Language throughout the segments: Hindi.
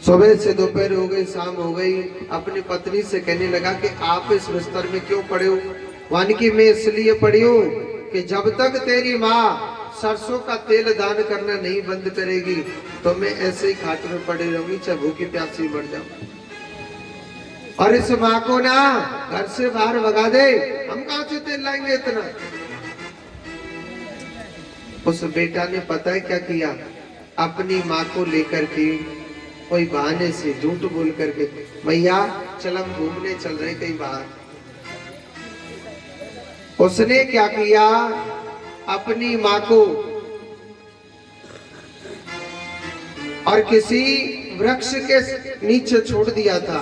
सुबह से दोपहर हो गई, शाम हो गई, अपनी पत्नी से कहने लगा कि आप इस बिस्तर में क्यों पड़े हो? वानकी मैं इसलिए पड़ी हूँ कि जब तक तेरी माँ सरसों का तेल दान करना नहीं बंद करेगी तो मैं ऐसे ही खाट में पड़ी रहूंगी, चाहे भूखी प्यासी मर जाऊं। और इस माँ को ना घर से बाहर भगा दे, हम कहां से तेल लाएंगे इतना। उस बेटा ने पता है क्या किया? अपनी माँ को लेकर के कोई बहाने से झूठ बोल करके, भैया चल हम घूमने चल रहे कहीं बाहर। उसने क्या किया? अपनी माँ को और किसी वृक्ष के नीचे छोड़ दिया था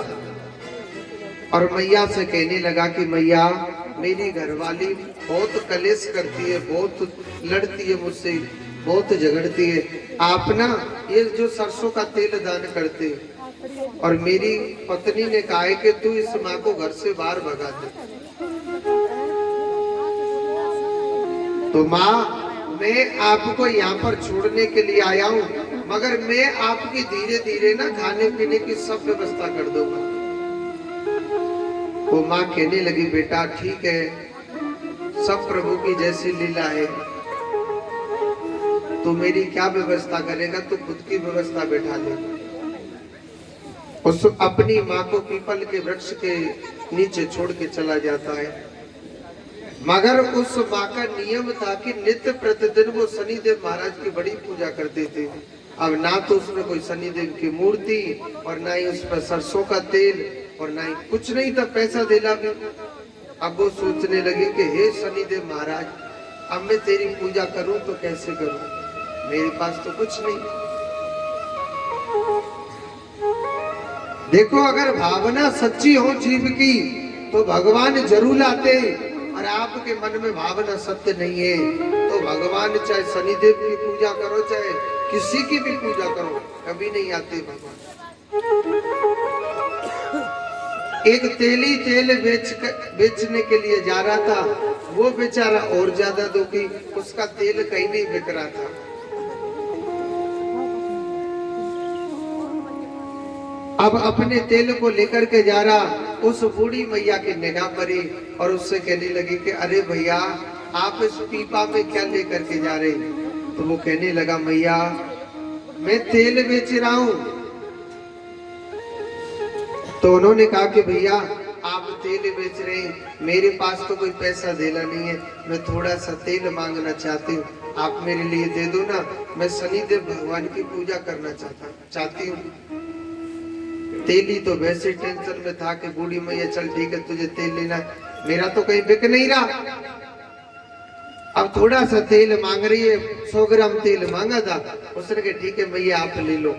और मैया से कहने लगा कि मैया मेरी घरवाली बहुत कलेश करती है, बहुत लड़ती है मुझसे, बहुत झगड़ती है, आप ना ये जो सरसों का तेल दान करते। और मेरी पत्नी ने कहा है कि तू इस माँ को घर से बाहर भगा दे। तो माँ मैं आपको यहाँ पर छोड़ने के लिए आया हूँ, मगर मैं आपकी धीरे धीरे ना खाने पीने की सब व्यवस्था कर दूंगा। वो माँ कहने लगी बेटा ठीक है, सब प्रभु की जैसी लीला है, तो मेरी क्या व्यवस्था करेगा? तो खुद की व्यवस्था बैठा ले। उस अपनी माँ को पीपल के वृक्ष के नीचे छोड़ के चला जाता है। मगर उस माँ का नियम था कि नित्य प्रतिदिन वो शनिदेव महाराज की बड़ी पूजा करते थे। अब ना तो उसमें कोई शनिदेव की मूर्ति और ना ही उस पर सरसों का तेल और ना ही कुछ नहीं था, पैसा देना भी। अब वो सोचने लगे कि हे शनिदेव महाराज, अब मैं तेरी पूजा करूं तो कैसे करूं, मेरे पास तो कुछ नहीं। देखो अगर भावना सच्ची हो जीव की तो भगवान जरूर लाते, और आपके मन में भावना सत्य नहीं है तो भगवान चाहे शनिदेव की पूजा करो चाहे किसी की भी पूजा करो, कभी नहीं आते भगवान। एक तेली तेल बेचने के लिए जा रहा था, वो बेचारा और ज्यादा दुखी, उसका तेल कहीं नहीं बिक रहा था। अब अपने तेल को लेकर के जा रहा, उस बूढ़ी मैया की निगाह पड़ी और उससे कहने लगी कि अरे भैया आप इस पीपा में क्या लेकर के जा रहे? तो वो कहने लगा मैया मैं तेल बेच रहा हूं। तो उन्होंने कहा कि भैया आप तेल बेच रहे हैं, मेरे पास तो कोई पैसा देना नहीं है, मैं थोड़ा सा तेल मांगना चाहती हूँ, आप मेरे लिए दे दो ना, मैं शनिदेव भगवान की पूजा करना चाहती हूँ। तेली तो वैसे टेंशन में था कि बूढ़ी मैया चल ठीक है तुझे तेल लेना, मेरा तो कहीं बिक नहीं रहा। अब थोड़ा सा तेल मांग रही है, 100 ग्राम तेल मांगा था, उसने कहा ठीक है भैया आप ले लो,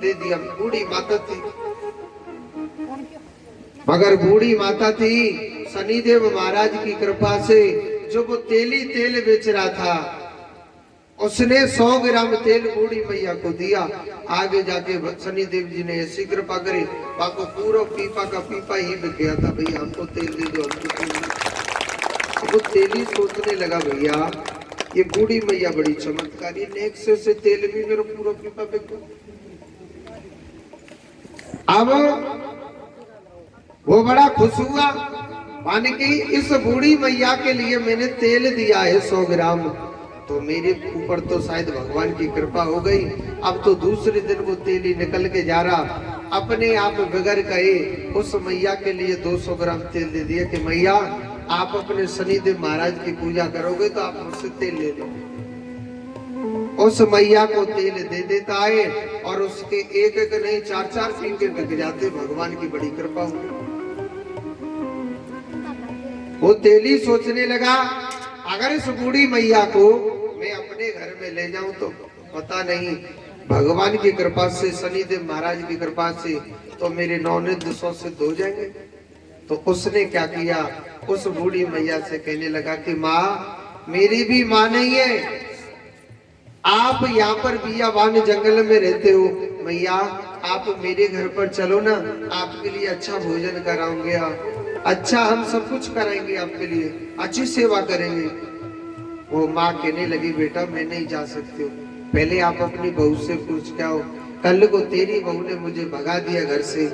दे दिया। बूढ़ी माता थी, मगर बूढ़ी माता थी, शनिदेव महाराज की कृपा से जो वो तेली तेल बेच रहा था उसने 100 ग्राम तेल बूढ़ी मैया को दिया। आगे जाके शनिदेव जी ने ऐसी कृपा करी, बाको पूरा पीपा का पीपा ही बिक गया था। भैया हमको तेल दे दो, हमको तेल दे दो। वो तेली सोचने लगा भैया ये बूढ़ी मैया बड़ी चमत्कारी, नेक्स्ट से तेल भी मेरा पूरा पीपा बिक गया। अब वो बड़ा खुश हुआ, माने कि इस बूढ़ी मैया के लिए मैंने तेल दिया है 100 ग्राम, तो मेरे ऊपर तो शायद भगवान की कृपा हो गई। अब तो दूसरे दिन वो तेली निकल के जा रहा, अपने आप बगैर कहे उस मैया के लिए 200 ग्राम तेल दे दिया कि मैया आप अपने शनिदेव महाराज की पूजा करोगे तो आप मुझसे तेल ले लो। उस मैया को तेल दे देता है और उसके एक एक नहीं 4-4 पीपे बिक जाते, भगवान की बड़ी कृपा हुई। वो तेली सोचने लगा अगर इस बूढ़ी मैया को मैं अपने घर में ले जाऊं तो पता नहीं भगवान की कृपा से शनिदेव महाराज की कृपा से तो मेरे 9 नित्य 100 सिद्ध हो जाएंगे। तो उसने क्या किया, उस बूढ़ी मैया से कहने लगा कि माँ मेरी भी माँ नहीं है, आप यहाँ पर बियाबान जंगल में रहते हो, मैया आप मेरे घर पर चलो ना, आपके लिए अच्छा भोजन कराऊंगे, अच्छा हम सब कुछ कराएंगे आपके लिए, अच्छी सेवा करेंगे। वो माँ कहने लगी बेटा मैं नहीं जा सकती हूँ, पहले आप अपनी बहू से पूछ के आओ कल को तेरी बहू ने मुझे भगा दिया घर से।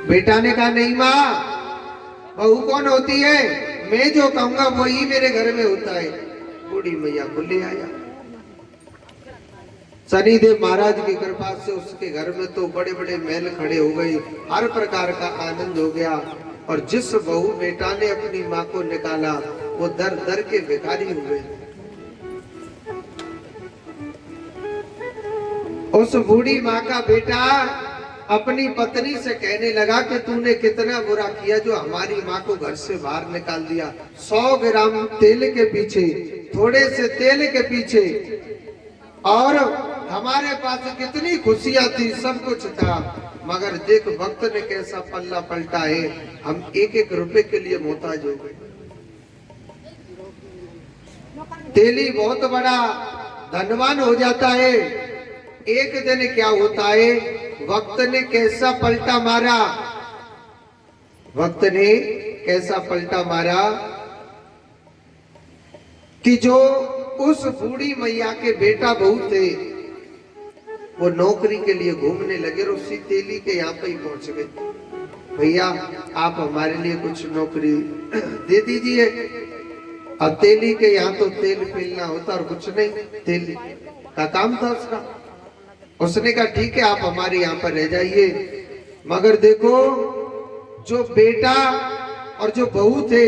बेटा ने कहा नहीं माँ, बहू कौन होती है, मैं जो कहूंगा वही मेरे घर में होता है। बूढ़ी मैया को ले आया। शनिदेव महाराज की कृपा से उसके घर में तो बड़े बड़े महल खड़े हो गए, हर प्रकार का आनंद हो गया। और जिस बहू बेटा ने अपनी माँ को निकाला वो दर दर के भिखारी हुए। उस बूढ़ी माँ का बेटा अपनी पत्नी से कहने लगा कि तूने कितना बुरा किया जो हमारी माँ को घर से बाहर निकाल दिया। 100 ग्राम तेल के पीछे, थोड़े से तेल के पीछे, और हमारे पास कितनी खुशियां थी, सब कुछ था, मगर देख वक्त ने कैसा पल्ला पलटा है, हम एक एक रुपए के लिए मोहताज हो गए। तेली बहुत बड़ा धनवान हो जाता है। एक दिन क्या होता है, वक्त ने कैसा पलटा मारा, वक्त ने कैसा पलटा मारा कि जो उस बूढ़ी मैया के बेटा बहू थे वो नौकरी के लिए घूमने लगे और उसी तेली के यहाँ पे ही पहुंच गए। भैया आप हमारे लिए कुछ नौकरी दे दीजिए। अब तेली के यहाँ तो तेल पेलना होता और कुछ नहीं, तेल का काम था उसका। उसने कहा ठीक है आप हमारे यहाँ पर रह जाइए, मगर देखो जो बेटा और जो बहू थे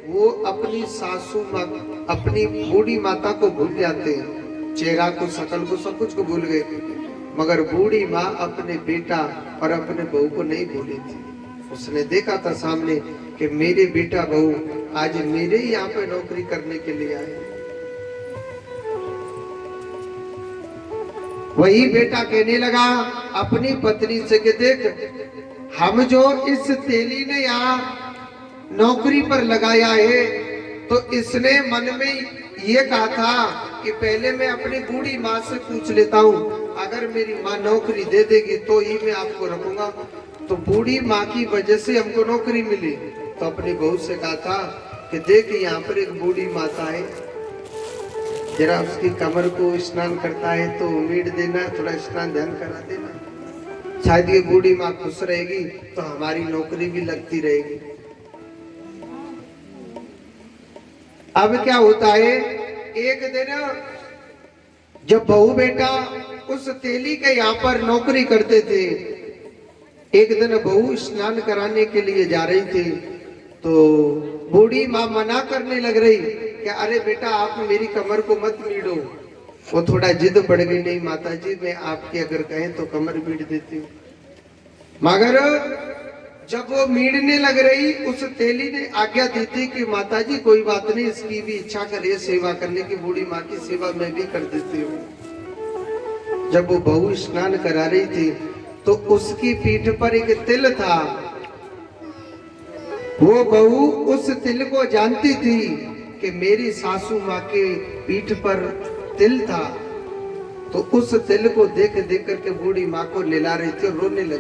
वो अपनी सासू माँ, अपनी बूढ़ी माता को भूल जाते हैं, चेहरा को, शकल को, सब कुछ को भूल गए, मगर बूढ़ी माँ अपने बेटा और अपने बहू को नहीं भूली थी। उसने देखा था सामने कि मेरे बेटा बहू आज मेरे यहाँ पे नौकरी करने के लिए आए। वही बेटा कहने लगा अपनी पत्नी से कि देख हम जो इस तेली ने यहाँ नौकरी पर लगाया है तो इसने मन में ये कहा था कि पहले मैं अपनी बूढ़ी माँ से पूछ लेता हूँ, अगर मेरी माँ नौकरी दे देगी तो ही मैं आपको रखूंगा। तो बूढ़ी माँ की वजह से हमको नौकरी मिली। तो अपनी बहू से कहा था कि देख यहाँ पर एक बूढ़ी माता है, जरा उसकी कमर को स्नान करता है तो उम्मीद देना, थोड़ा स्नान ध्यान करा देना, शायद ये बूढ़ी माँ खुश रहेगी तो हमारी नौकरी भी लगती रहेगी। अब क्या होता है, एक दिन जब बहू बेटा उस तेली के यहाँ पर नौकरी करते थे, एक दिन बहू स्नान कराने के लिए जा रही थी तो बूढ़ी माँ मना करने लग रही कि अरे बेटा आप मेरी कमर को मत मीड़ो। वो थोड़ा जिद पड़ गई, नहीं माता जी मैं आपके अगर कहें तो कमर मीड़ देती हूँ। मगर जब वो मीड़ने लग रही उस तेली ने आज्ञा दी थी कि माता जी कोई बात नहीं, इसकी भी इच्छा करे सेवा करने की, बूढ़ी माँ की सेवा मैं भी कर देती हूँ। जब वो बहू स्नान करा रही थी तो उसकी पीठ पर एक तिल था। वो बहू उस तिल को जानती थी कि मेरी सासू माँ के पीठ पर तिल था, तो उस तिल को देख देख करके बूढ़ी माँ को लिला रही थी और रोने लगी।